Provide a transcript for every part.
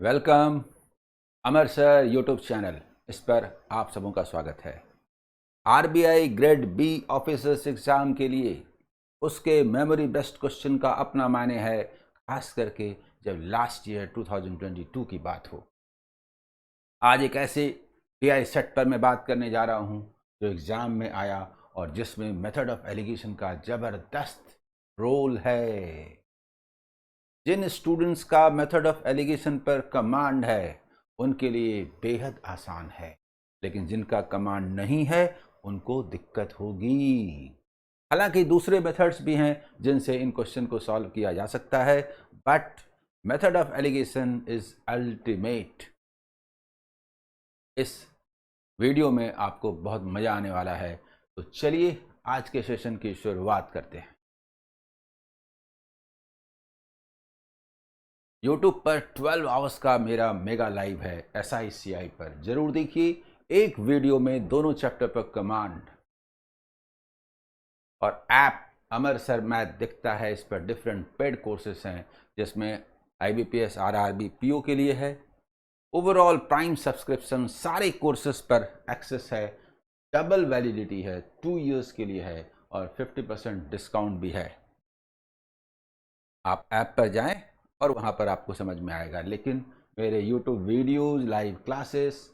Welcome Amar sir YouTube channel. इस पर आप सबों का स्वागत है। RBI grade B officers exam के लिए उसके मेमोरी बेस्ट क्वेश्चन का अपना मायने है, खास करके जब लास्ट ईयर 2022 की बात हो। आज एक ऐसे टीआई सेट पर मैं बात करने जा रहा हूं जो एग्जाम में आया और जिसमें मेथड ऑफ एलिगेशन का जबरदस्त रोल है। जिन स्टूडेंट्स का मेथड ऑफ एलिगेशन पर कमांड है उनके लिए बेहद आसान है, लेकिन जिनका कमांड नहीं है उनको दिक्कत होगी। हालांकि दूसरे मेथड्स भी हैं जिनसे इन क्वेश्चन को सॉल्व किया जा सकता है, but method of alligation is ultimate. इस वीडियो में आपको बहुत मजा आने वाला है, तो चलिए आज के सेशन की शुरुआत करते हैं। YouTube पर 12 आवर्स का मेरा मेगा लाइव है SICI पर, जरूर देखिए। एक वीडियो में दोनों चैप्टर पर कमांड और ऐप अमर सर मैथ दिखता है। इस पर डिफरेंट पेड कोर्सेस हैं जिसमें IBPS RRB PO के लिए है। ओवरऑल प्राइम सब्सक्रिप्शन सारे कोर्सेस पर एक्सेस है, डबल वैलिडिटी है, 2 इयर्स के लिए है और 50% डिस्काउंट भी है। आप ऐप पर जाएं और वहाँ पर आपको समझ में आएगा, लेकिन मेरे YouTube वीडियोज़, लाइव क्लासेस,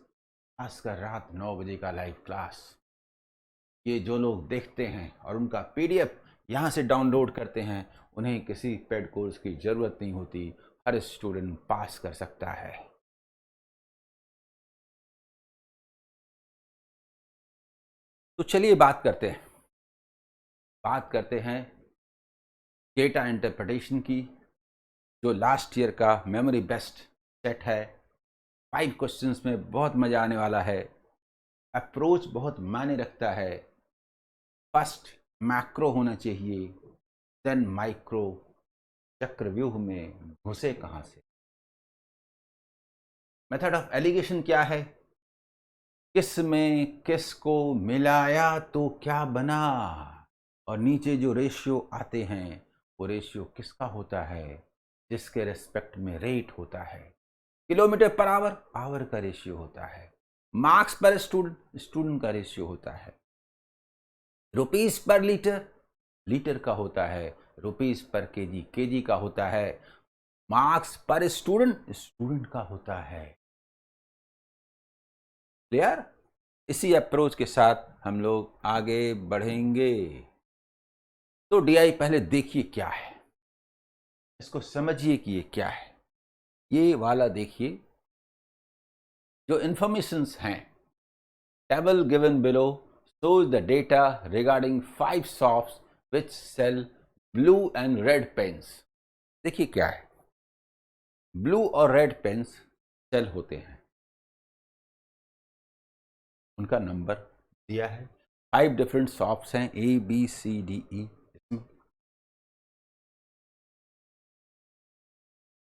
खासकर रात 9 बजे का लाइव क्लास, ये जो लोग देखते हैं और उनका PDF यहाँ से डाउनलोड करते हैं, उन्हें किसी पेड कोर्स की ज़रूरत नहीं होती। हर स्टूडेंट पास कर सकता है। तो चलिए बात करते हैं डेटा इंटरप्रिटेशन की, जो लास्ट ईयर का मेमोरी बेस्ट सेट है। 5 क्वेश्चंस में बहुत मज़ा आने वाला है। अप्रोच बहुत मायने रखता है। फर्स्ट मैक्रो होना चाहिए, देन माइक्रो। चक्रव्यूह में घुसे कहां से। मेथड ऑफ एलिगेशन क्या है? किस में किसको मिलाया तो क्या बना, और नीचे जो रेशियो आते हैं वो रेशियो किसका होता है? जिसके रेस्पेक्ट में रेट होता है। किलोमीटर पर आवर, आवर का रेशियो होता है। मार्क्स पर स्टूडेंट, स्टूडेंट का रेशियो होता है। रुपीस पर लीटर, लीटर का होता है। रुपीस पर केजी, केजी का होता है। मार्क्स पर स्टूडेंट, स्टूडेंट का होता है। क्लियर? इसी अप्रोच के साथ हम लोग आगे बढ़ेंगे। तो डीआई पहले देखिए क्या है, इसको समझिए कि ये क्या है। ये वाला देखिए, जो इंफॉर्मेशंस हैं, table given below shows the data regarding 5 shops which sell blue and red pens। देखिए क्या है, ब्लू और रेड पेन्स सेल होते हैं, उनका नंबर दिया है। 5 डिफरेंट शॉप्स हैं, ABCDE। इसमें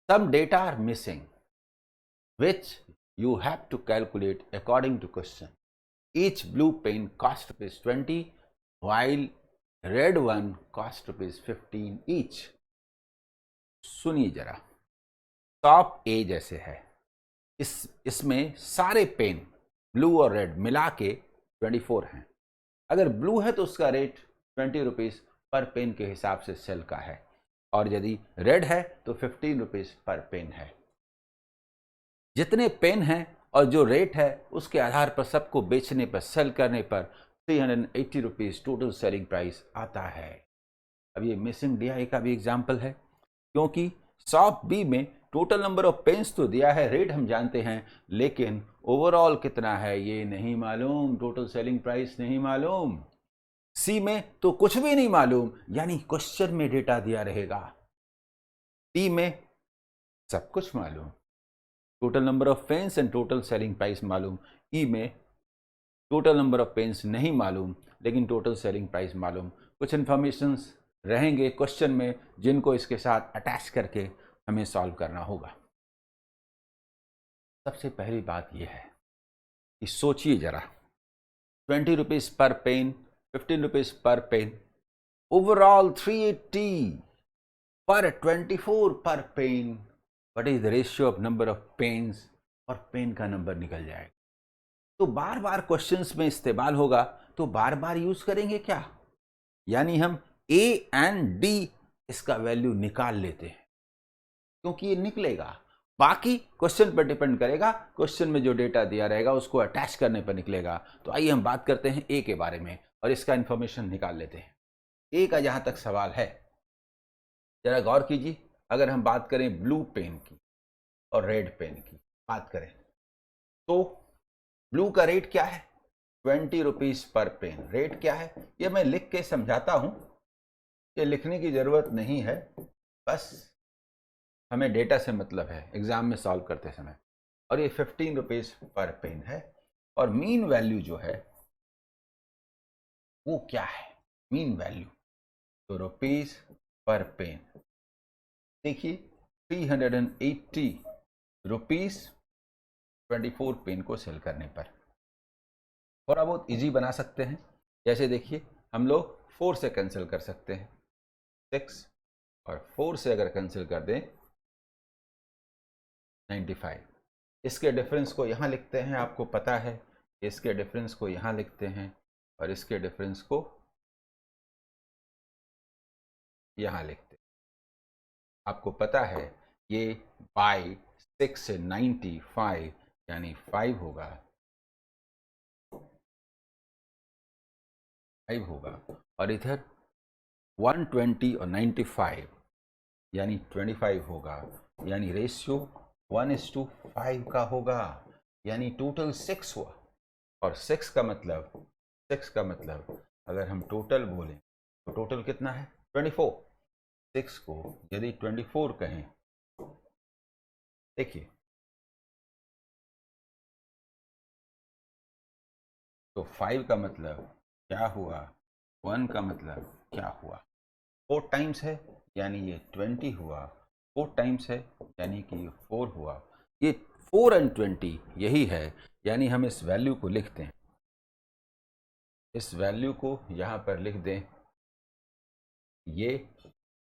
some data are missing which you have to calculate according to question। Each blue pen cost ₹20 while red one cost ₹15 each। सुनिए जरा, टॉप ए जैसे है, इसमें सारे पेन ब्लू और रेड मिला के 24 हैं। अगर ब्लू है तो उसका रेट ₹20 पर पेन के हिसाब से सेल का है, और यदि रेड है तो ₹15 पर पेन है। जितने पेन हैं और जो रेट है उसके आधार पर सबको बेचने पर, सेल करने पर ₹380 टोटल सेलिंग प्राइस आता है। अब ये मिसिंग डीआई का भी एग्जाम्पल है, क्योंकि शॉप बी में टोटल नंबर ऑफ पेन्स तो दिया है, रेट हम जानते हैं, लेकिन ओवरऑल कितना है ये नहीं मालूम, टोटल सेलिंग प्राइस नहीं मालूम। सी में तो कुछ भी नहीं मालूम, यानी क्वेश्चन में डेटा दिया रहेगा। डी में सब कुछ मालूम, total number of pens and total selling price मालूम। ई में टोटल नंबर ऑफ पेन्स नहीं मालूम लेकिन टोटल सेलिंग प्राइस मालूम। कुछ इंफॉर्मेशंस रहेंगे क्वेश्चन में जिनको इसके साथ अटैच करके हमें सॉल्व करना होगा। सबसे पहली बात यह है कि सोचिए जरा, ₹20 पर पेन, ₹15 पर पेन, ओवरऑल 380 पर 24 पर pen, what is the ratio of number of pens, और पेन का नंबर निकल जाएगा। तो बार बार क्वेश्चंस में इस्तेमाल होगा, तो बार बार यूज करेंगे क्या, यानी हम ए एंड डी इसका वैल्यू निकाल लेते हैं, क्योंकि ये निकलेगा। बाकी क्वेश्चन पर डिपेंड करेगा, क्वेश्चन में जो डेटा दिया रहेगा उसको अटैच करने पर निकलेगा। तो आइए हम बात करते हैं ए के बारे में और इसका इंफॉर्मेशन निकाल लेते हैं। ए का जहां तक सवाल है, जरा गौर कीजिए। अगर हम बात करें ब्लू पेन की और रेड पेन की बात करें, तो ब्लू का रेट क्या है, 20 रुपीज पर पेन। रेट क्या है ये मैं लिख के समझाता हूं, ये लिखने की जरूरत नहीं है, बस हमें डेटा से मतलब है एग्जाम में सॉल्व करते समय। और ये 15 रुपीज पर पेन है। और मीन वैल्यू जो है वो क्या है, मीन वैल्यू तो रुपीज पर पेन। देखिए 380 रुपीज 24 पेन को सेल करने पर। थोड़ा बहुत इजी बना सकते हैं, जैसे देखिए हम लोग 4 से कैंसिल कर सकते हैं, 6 और 4 से अगर कैंसिल कर दें 95। इसके डिफरेंस को यहाँ लिखते हैं, आपको पता है इसके डिफरेंस को यहाँ लिखते हैं और इसके डिफरेंस को यहाँ लिखते हैं। आपको पता है ये बाई 6 से 95 यानी 5 होगा, 5 होगा। और इधर 120 और 95 यानी 25 होगा, यानी रेशियो 1:5 का होगा, यानी टोटल 6 हुआ। और 6 का मतलब अगर हम टोटल बोलें तो टोटल कितना है 24। 6 को यदि 24 कहें, देखिए तो 5 का मतलब क्या हुआ, 1 का मतलब क्या हुआ, 4 टाइम्स है यानी ये 20 हुआ, 4 टाइम्स है यानी कि ये 4 हुआ। ये 4 और 20 यही है, यानी हम इस वैल्यू को लिखते हैं, इस वैल्यू को यहां पर लिख दें। ये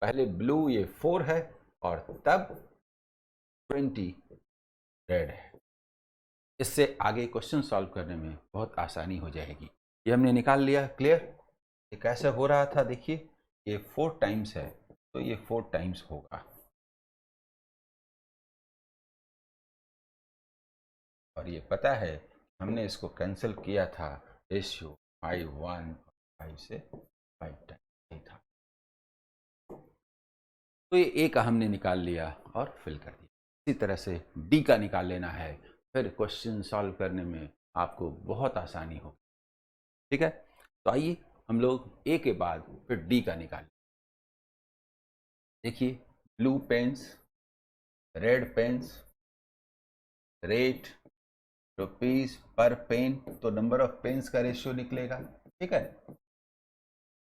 पहले ब्लू ये 4 है और तब 20 रेड है। इससे आगे क्वेश्चन सॉल्व करने में बहुत आसानी हो जाएगी। ये हमने निकाल लिया, क्लियर। ये कैसे हो रहा था, देखिए ये 4 टाइम्स है तो ये 4 टाइम्स होगा, और ये पता है हमने इसको कैंसिल किया था, रेशियो 5 1 5 से 5 टाइम्स था। तो ये ए का हमने निकाल लिया और फिल कर दिया। इसी तरह से डी का निकाल लेना है, फिर क्वेश्चन सॉल्व करने में आपको बहुत आसानी होगी। ठीक है, तो आइए हम लोग ए के बाद फिर डी का निकालें। देखिए blue pens, red pens, rate rupees पर पेन, तो नंबर ऑफ पेन्स का रेशियो निकलेगा। ठीक है,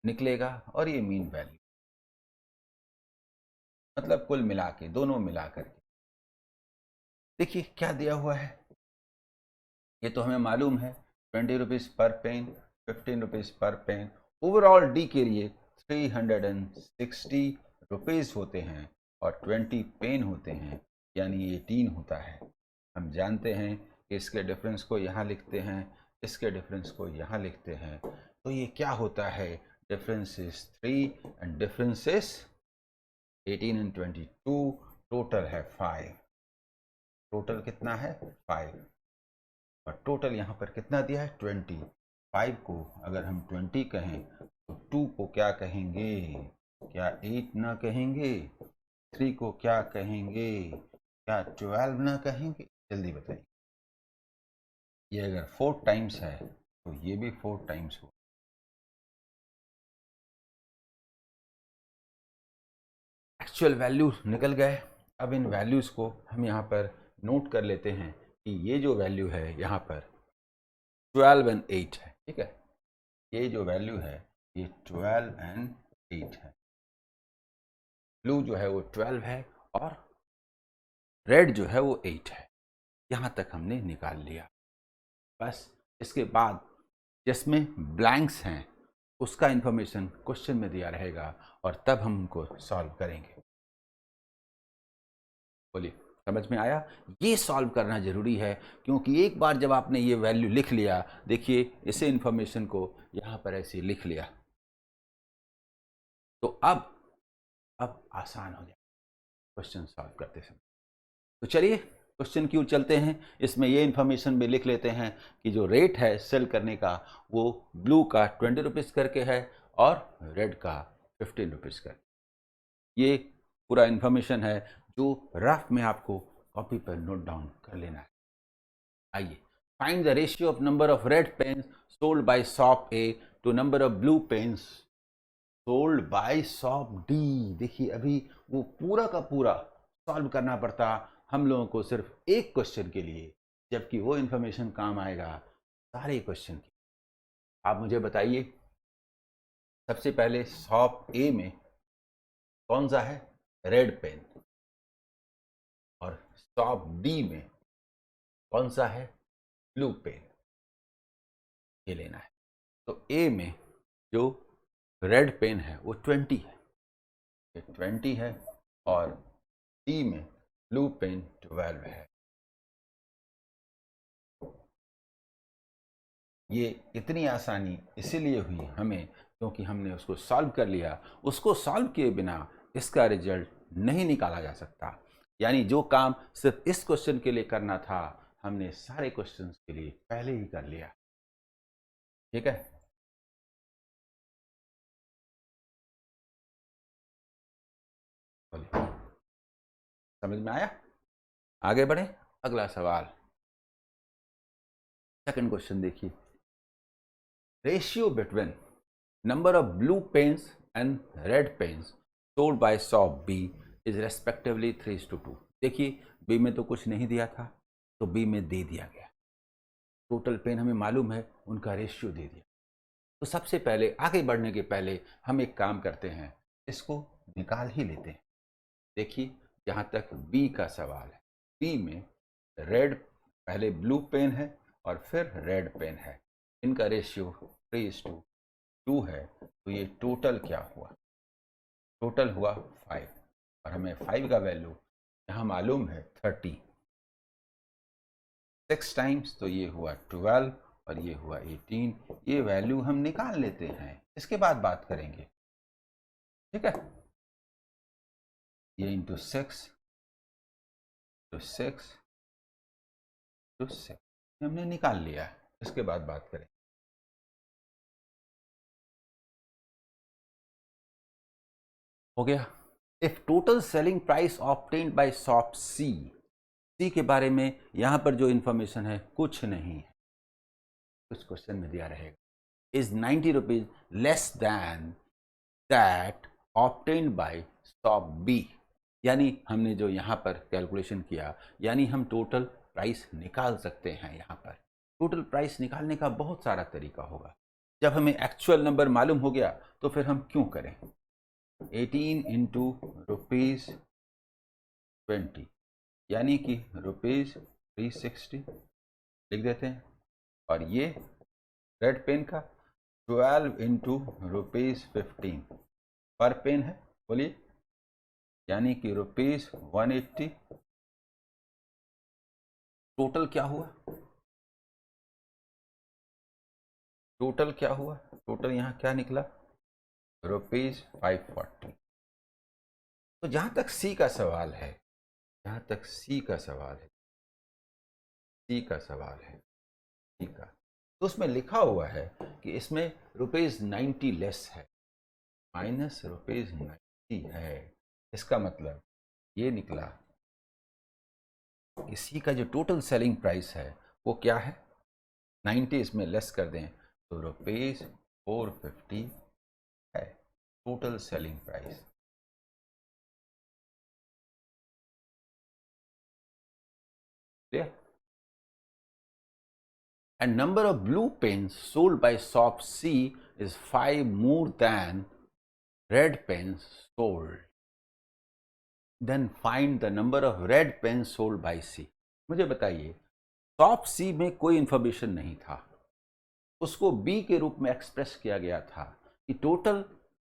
निकलेगा। और ये मीन वैल्यू मतलब कुल मिला के, दोनों मिला करके देखिए क्या दिया हुआ है। ये तो हमें मालूम है 20 रुपीज पर पेन, 15 रुपीज पर पेन। ओवरऑल डी के लिए 360 रुपीज होते हैं और 20 पेन होते हैं, यानी 18 होता है। हम जानते हैं कि इसके डिफरेंस को यहाँ लिखते हैं, इसके डिफरेंस को यहाँ लिखते हैं, तो ये क्या होता है, difference is 3 and difference is 18 and 22, total है 5। टोटल कितना है 5, और टोटल यहाँ पर कितना दिया है 20। 5 को अगर हम 20 कहें तो 2 को क्या कहेंगे, क्या 8 ना कहेंगे, 3 को क्या कहेंगे, क्या 12 ना कहेंगे, जल्दी बताइए। ये अगर 4 टाइम्स है तो ये भी 4 टाइम्स हो। एक्चुअल वैल्यू निकल गए। अब इन वैल्यूज को हम यहाँ पर नोट कर लेते हैं कि ये जो वैल्यू है यहाँ पर 12 एंड 8 है। ठीक है, ये जो वैल्यू है ये 12 एंड 8 है। ब्लू जो है वो 12 है और रेड जो है वो 8 है। यहाँ तक हमने निकाल लिया। बस इसके बाद जिसमें ब्लैंक्स हैं उसका इंफॉर्मेशन क्वेश्चन में दिया रहेगा और तब हम उनको सॉल्व करेंगे। बोलिए। समझ में आया? ये सॉल्व करना जरूरी है, क्योंकि एक बार जब आपने ये वैल्यू लिख लिया, देखिए इसे इंफॉर्मेशन को यहां पर ऐसे लिख लिया, तो अब आसान हो जाए क्वेश्चन सॉल्व करते समय। तो चलिए क्वेश्चन की ओर चलते हैं। इसमें ये इन्फॉर्मेशन भी लिख लेते हैं कि जो रेट है सेल करने का वो ब्लू का 20 रुपीज़ करके है और रेड का 15 रुपीज़ करके। ये पूरा इन्फॉर्मेशन है जो रफ में आपको कॉपी पर नोट डाउन कर लेना है। आइए, find the ratio of number of red pens sold by shop A to number of blue pens sold by shop D. देखिए अभी वो पूरा का पूरा सॉल्व करना पड़ता हम लोगों को सिर्फ एक क्वेश्चन के लिए, जबकि वो इंफॉर्मेशन काम आएगा सारे क्वेश्चन की। आप मुझे बताइए, सबसे पहले शॉप ए में कौन सा है? Red pen. और शॉप डी में कौन सा है? Blue pen. ये लेना है। तो ए में जो रेड पेन है वो 20 है, ये 20 है, और डी में ब्लू पेन 12 है। ये इतनी आसानी इसीलिए हुई हमें क्योंकि हमने उसको सॉल्व कर लिया। उसको सॉल्व किए बिना इसका रिजल्ट नहीं निकाला जा सकता। यानी जो काम सिर्फ इस क्वेश्चन के लिए करना था, हमने सारे क्वेश्चंस के लिए पहले ही कर लिया। ठीक है? बोलिए, समझ में आया? आगे बढ़े, अगला सवाल, सेकंड क्वेश्चन देखिए। Ratio between number of blue pens and red pens sold by shop B is respectively 3:2। देखिए बी में तो कुछ नहीं दिया था, तो बी में दे दिया गया। टोटल पेन हमें मालूम है, उनका रेशियो दे दिया। तो सबसे पहले आगे बढ़ने के पहले हम एक काम करते हैं, इसको निकाल ही लेते हैं। देखिए जहाँ तक बी का सवाल है, बी में रेड, पहले ब्लू पेन है और फिर रेड पेन है, इनका रेशियो 3:2 है। तो ये टोटल क्या हुआ? टोटल हुआ 5, और हमें 5 का वैल्यू यहाँ मालूम है 30। 6 टाइम्स तो ये हुआ 12 और ये हुआ 18। ये वैल्यू हम निकाल लेते हैं, इसके बाद बात करेंगे। ठीक है? ये इंटू 6 तो 6 तो 6 हमने निकाल लिया है, इसके बाद बात करें। हो गया। If total selling price obtained by shop c, c के बारे में यहां पर जो इंफॉर्मेशन है कुछ नहीं है, कुछ क्वेश्चन में दिया रहेगा, is 90 rupees less than that obtained by shop B. यानी हमने जो यहां पर कैलकुलेशन किया, यानी हम टोटल प्राइस निकाल सकते हैं। यहां पर टोटल प्राइस निकालने का बहुत सारा तरीका होगा। जब हमें एक्चुअल नंबर मालूम हो गया तो फिर हम क्यों करें? 18 इंटू रुपीज 20 यानी कि रुपीज 360 लिख देते हैं, और ये रेड पेन का 12 इंटू रुपीज 15 पर पेन है, बोलिए, यानी कि रुपीज 180। टोटल क्या हुआ? टोटल क्या हुआ? टोटल यहां क्या निकला? रुपीज 540। तो जहां तक सी का सवाल है, जहां तक सी का सवाल है, सी का सवाल है, सी का, तो उसमें लिखा हुआ है कि इसमें रुपीज 90 लेस है, माइनस रुपीज 90 है। इसका मतलब ये निकला कि सी का जो टोटल सेलिंग प्राइस है वो क्या है? 90 इसमें लेस कर दें तो रुपीज 450 है total selling price. Clear? And number of blue pens sold by shop C is 5 more than red pens sold. Then find the number of red pens sold by C. मुझे बताइए, shop सी में कोई information नहीं था, उसको B के रूप में एक्सप्रेस किया गया था कि टोटल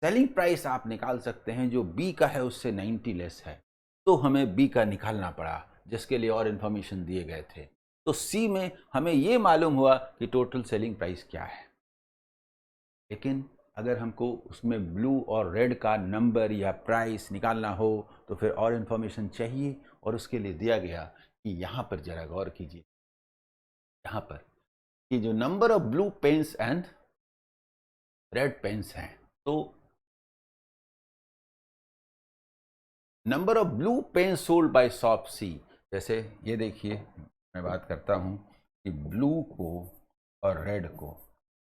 सेलिंग प्राइस आप निकाल सकते हैं जो बी का है उससे 90 लेस है, तो हमें बी का निकालना पड़ा। जिसके लिए और इन्फॉर्मेशन दिए गए थे। तो सी में हमें ये मालूम हुआ कि टोटल सेलिंग प्राइस क्या है, लेकिन अगर हमको उसमें ब्लू और रेड का नंबर या प्राइस निकालना हो तो फिर और इन्फॉर्मेशन चाहिए, और उसके लिए दिया गया कि यहाँ पर जरा गौर कीजिए, यहाँ पर कि जो number of blue pens and red pens हैं, तो number of blue pen sold by shop c, जैसे ये देखिए मैं बात करता हूँ कि ब्लू को और रेड को,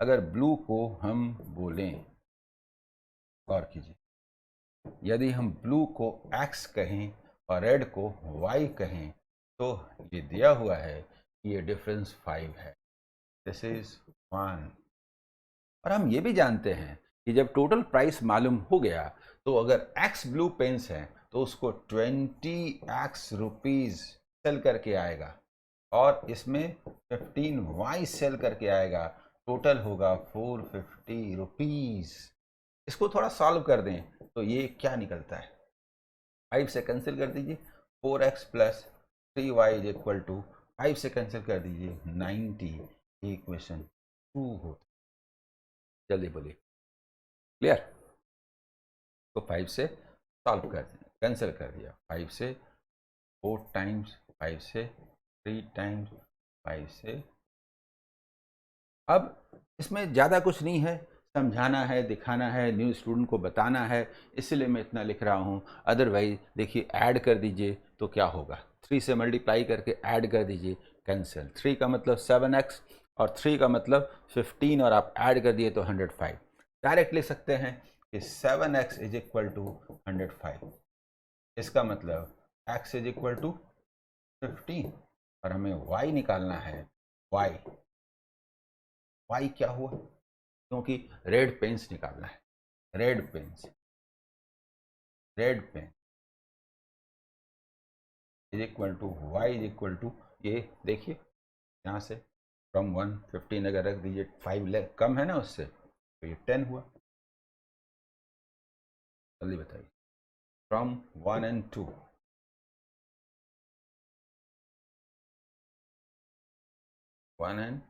अगर ब्लू को हम बोलें, गौर कीजिए, यदि हम ब्लू को x कहें और रेड को y कहें तो ये दिया हुआ है कि ये डिफरेंस 5 है, दिस इज 1। और हम ये भी जानते हैं कि जब टोटल प्राइस मालूम हो गया तो अगर x ब्लू पेन्स हैं तो उसको 20x रुपीज सेल करके आएगा, और इसमें 15y सेल करके आएगा, टोटल होगा 450 रुपीज। इसको थोड़ा सॉल्व कर दें तो ये क्या निकलता है, 5 से कैंसिल कर दीजिए, 4x plus 3y is equal to 5 से कैंसिल कर दीजिए 90, इक्वेशन 2 होता। जल्दी बोलिए, क्लियर? तो 5 से सॉल्व कर दिया, कैंसिल कर दिया, 5 से 4 टाइम्स, 5 से 3 टाइम्स, 5 से। अब इसमें ज़्यादा कुछ नहीं है, समझाना है, दिखाना है, न्यू स्टूडेंट को बताना है, इसलिए मैं इतना लिख रहा हूँ। अदरवाइज देखिए ऐड कर दीजिए तो क्या होगा, 3 से मल्टीप्लाई करके ऐड कर दीजिए, कैंसिल। 3 का मतलब 7x और 3 का मतलब 15, और आप ऐड कर दिए तो 105। डायरेक्ट लिख सकते हैं कि 7x इज इक्वल टू 105, इसका मतलब x इज इक्वल टू 15, और हमें y निकालना है। y क्या हुआ, क्योंकि रेड पेन्स निकालना है, red pen is equal to Y is equal to, ये देखिए यहाँ से फ्रॉम 1 15 अगर रख दीजिए, 5 कम है ना उससे, तो ये 10 हुआ। जल्दी बताइए, फ्रॉम 1 एंड 2, 1 एंड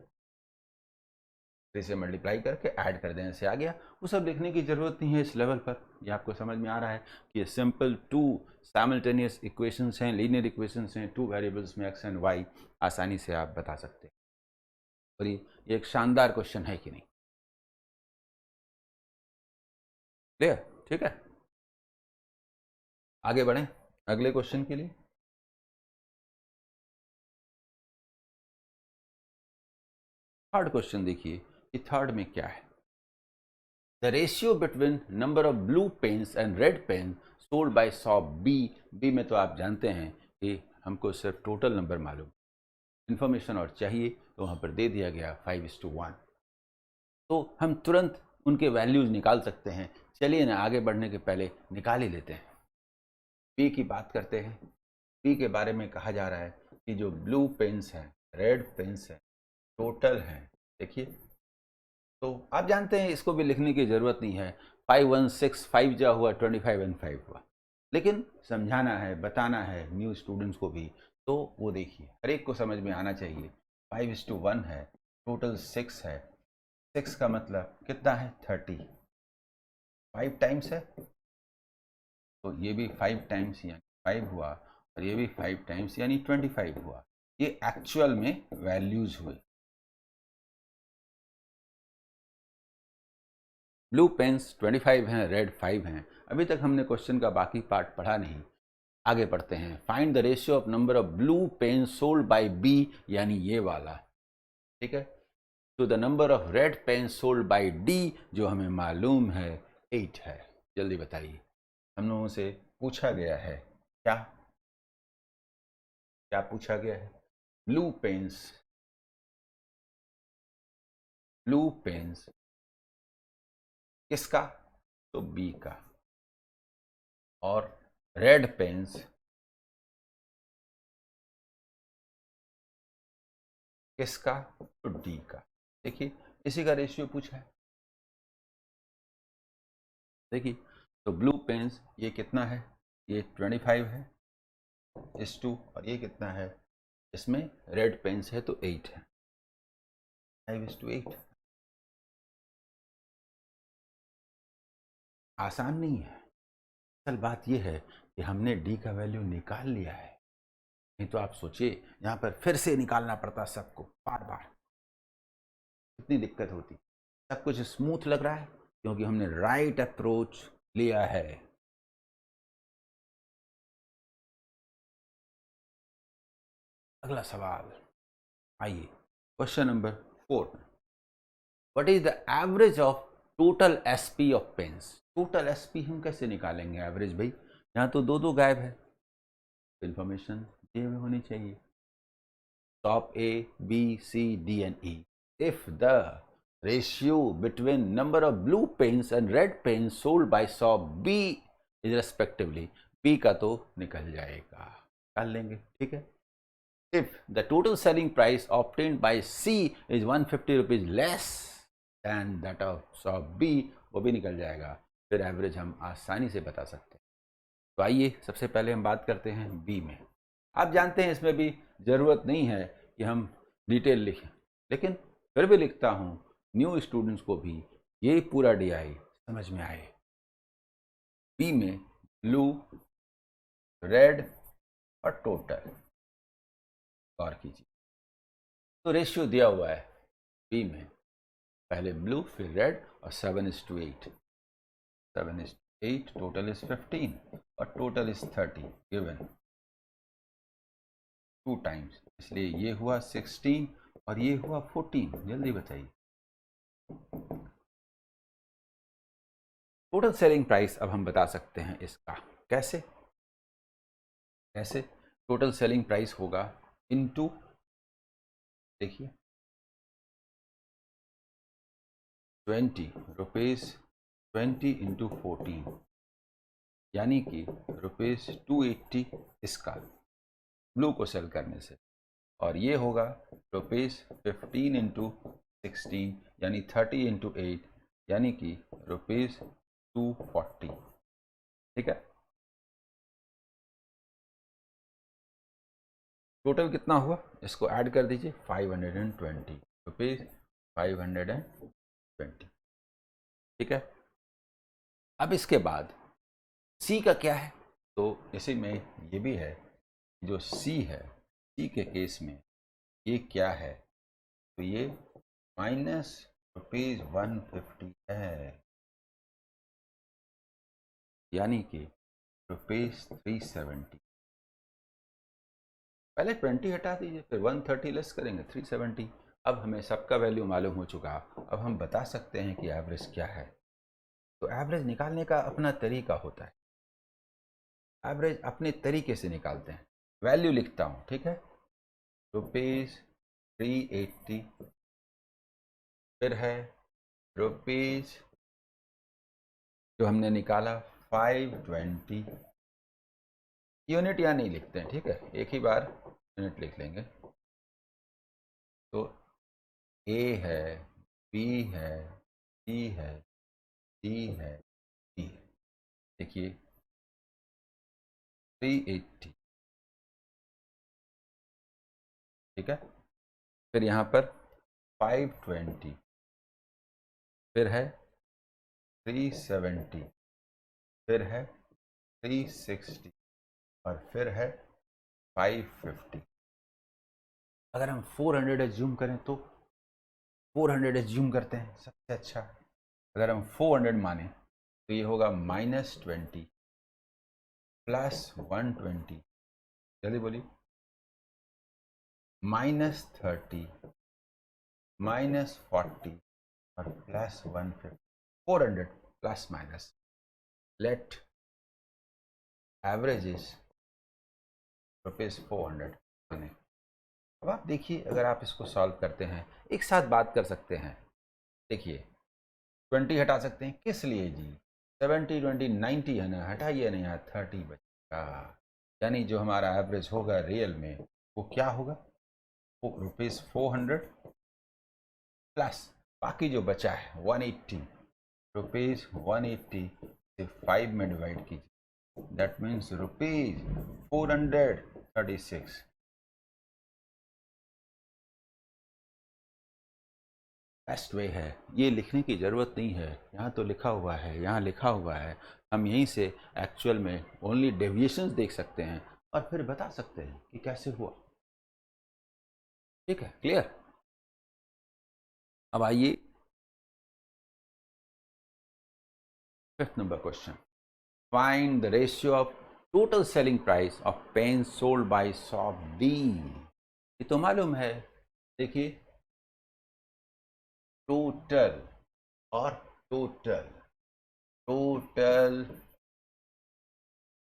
3 से मल्टीप्लाई करके ऐड कर देने से आ गया। वो सब लिखने की जरूरत नहीं है इस लेवल पर, ये आपको समझ में आ रहा है कि ये सिंपल 2 साइमल्टेनियस इक्वेशंस हैं, लीनियर इक्वेशंस हैं, 2 वेरिएबल्स में x एंड y, आसानी से आप बता सकते हैं। और ये एक शानदार क्वेश्चन है कि नहीं, क्लियर? ठीक है, आगे बढ़ें अगले क्वेश्चन के लिए। थर्ड क्वेश्चन देखिए कि थर्ड में क्या है, the ratio between number of blue pens and red pen sold by shop B. B में तो आप जानते हैं कि हमको सिर्फ टोटल नंबर मालूम, इन्फॉर्मेशन और चाहिए, तो वहाँ पर दे दिया गया 5:1, तो हम तुरंत उनके वैल्यूज निकाल सकते हैं। चलिए ना, आगे बढ़ने के पहले निकाल ही लेते हैं। पी की बात करते हैं। पी के बारे में कहा जा रहा है कि जो ब्लू पेन्स हैं, रेड पेन्स हैं, टोटल हैं, देखिए, तो आप जानते हैं इसको भी लिखने की ज़रूरत नहीं है, 5 1 6 5 जा हुआ 25 एंड 5 हुआ, लेकिन समझाना है, बताना है न्यू स्टूडेंट्स को भी, तो वो देखिए हर एक को समझ में आना चाहिए। 5:1 है, टोटल 6 है, 6 का मतलब कितना है 30, 5 टाइम्स है, तो ये भी 5 टाइम्स यानी 5 हुआ, और ये भी 5 टाइम्स यानी 25 हुआ। ये एक्चुअल में वैल्यूज हुए। ब्लू पेन्स 25 हैं, रेड 5 हैं। अभी तक हमने क्वेश्चन का बाकी पार्ट पढ़ा नहीं, आगे पढ़ते हैं। Find the ratio of number of blue pen sold by B, यानी ये वाला, ठीक है, तो the number of red pen sold by D, जो हमें मालूम है 8 है। जल्दी बताइए, हम लोगों से पूछा गया है क्या, क्या पूछा गया है? ब्लू पेन्स, ब्लू पेन्स किसका, तो बी का, और रेड पेन्स किसका, तो डी का। देखिए इसी का रेशियो पूछा है, देखिए, तो ब्लू पेन्स ये कितना है, ये 25 है, 5:2 और ये कितना है, इसमें रेड पेन्स है तो 8 है, 5:8। आसान नहीं है। असल बात यह है कि हमने डी का वैल्यू निकाल लिया है, नहीं तो आप सोचिए यहाँ पर फिर से निकालना पड़ता सबको बार बार, कितनी दिक्कत होती। सब कुछ स्मूथ लग रहा है क्योंकि हमने राइट अप्रोच लिया है। अगला सवाल, आइए question number 4। What is the average of total SP of pens. Total SP हम कैसे निकालेंगे एवरेज भाई, यहाँ तो दो गायब है, इंफॉर्मेशन ये होनी चाहिए। Top A B C D and E, if the ratio between number of blue pens and red pens sold by shop B is respectively, B का तो निकल जाएगा, निकाल लेंगे, ठीक है। If the total selling price obtained by C is 150 rupees less than that of shop B, वो भी निकल जाएगा, फिर एवरेज हम आसानी से बता सकते हैं। तो आइए सबसे पहले हम बात करते हैं बी में। आप जानते हैं इसमें भी ज़रूरत नहीं है कि हम डिटेल लिखें, लेकिन फिर भी लिखता हूँ न्यू स्टूडेंट्स को भी ये पूरा DI समझ में आए। बी में ब्लू, रेड और टोटल गौर कीजिए। तो रेशियो दिया हुआ है बी में, पहले ब्लू फिर रेड और 7:8, 7:8, टोटल इज 15 और टोटल इज 30 गिवन 2 टाइम्स, इसलिए ये हुआ 16 और ये हुआ 14। जल्दी बताइए टोटल सेलिंग प्राइस। अब हम बता सकते हैं इसका कैसे, टोटल सेलिंग प्राइस होगा इनटू, देखिए 20 रुपीज़, 20 इंटू 14 यानी कि रुपीज़ 280 इसका ब्लू को सेल करने से, और ये होगा रुपीज़ 15 इंटू 16 यानी 30 इंटू 8 यानी कि रुपीज़ 240, ठीक है। टोटल कितना हुआ इसको ऐड कर दीजिए, 520 रुपीज़, 520, ठीक है। अब इसके बाद सी का क्या है, तो इसी में ये भी है, जो सी है, सी के केस में ये क्या है, तो ये माइनस रुपीज़ 150 है, यानी कि रुपीज़ 370। पहले 20 हटा दीजिए, फिर 130 लेस करेंगे 370। अब हमें सबका वैल्यू मालूम हो चुका, अब हम बता सकते हैं कि एवरेज क्या है। तो एवरेज निकालने का अपना तरीका होता है, एवरेज अपने तरीके से निकालते हैं। वैल्यू लिखता हूँ, ठीक है, रुपीज़ 380, फिर है रुपीज़ जो हमने निकाला 520, यूनिट यहाँ नहीं लिखते हैं, ठीक है, एक ही बार यूनिट लिख लेंगे। तो ए है, बी है, सी है, डी है, डी है, देखिए 380, ठीक है। फिर यहाँ पर 520, फिर है 370, फिर है 360 और फिर है 550। अगर हम 400 एज्यूम करें तो 400 एज्यूम करते हैं सबसे अच्छा। अगर हम 400 माने तो ये होगा -20 प्लस 120, जल्दी बोलिए, -30 -40 और plus 150, 400 plus minus, let average is rupees 400 माने। अब आप देखिए, अगर आप इसको सॉल्व करते हैं, एक साथ बात कर सकते हैं। देखिए 20 हटा सकते हैं, किस लिए जी, 70 20 90 है ना, हटाइए ना, यहाँ 30 बचेगा, यानी जो हमारा एवरेज होगा रियल में वो क्या होगा, वो रुपीज़ 400 प्लस बाकी जो बचा है 180, रुपीज़ 180 से 5 में डिवाइड कीजिए, that means rupees 436. Best way है, ये लिखने की ज़रूरत नहीं है, यहाँ तो लिखा हुआ है, यहाँ लिखा हुआ है, हम यहीं से एक्चुअल में ओनली डेविएशंस देख सकते हैं और फिर बता सकते हैं कि कैसे हुआ। ठीक है, क्लियर। अब आइए 5th number question, find the ratio of total selling price of pen sold by shop D. ये तो मालूम है, देखिए टोटल और टोटल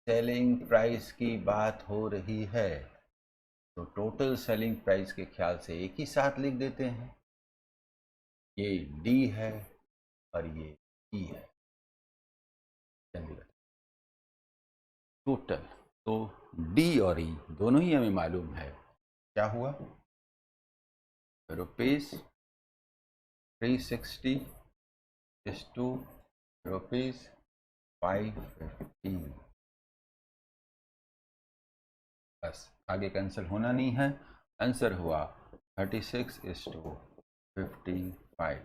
सेलिंग प्राइस की बात हो रही है, तो टोटल सेलिंग प्राइस के ख्याल से एक ही साथ लिख देते हैं, ये डी है और ये ई है। टोटल तो डी और ई दोनों ही हमें मालूम है। क्या हुआ, रुपीज 360 इज टू रुपीज 550। बस आगे कैंसिल होना नहीं है, आंसर हुआ 36 इज टू 55।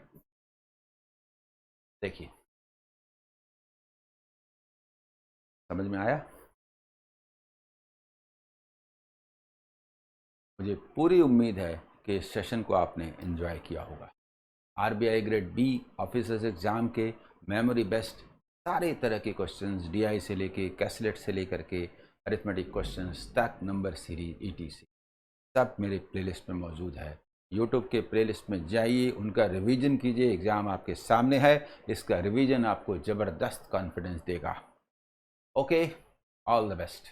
देखिए समझ में आया? मुझे पूरी उम्मीद है कि इस सेशन को आपने एंजॉय किया होगा। RBI grade B officers exam के मेमोरी बेस्ट सारे तरह के क्वेश्चंस, डीआई से लेके कैसलेट से लेकर के अरिथमेटिक क्वेश्चंस तक, नंबर सीरीज ईटीसी, सब मेरे प्लेलिस्ट में मौजूद है। यूट्यूब के प्लेलिस्ट में जाइए, उनका रिवीजन कीजिए। एग्ज़ाम आपके सामने है, इसका रिवीजन आपको ज़बरदस्त कॉन्फिडेंस देगा। Okay, all the best.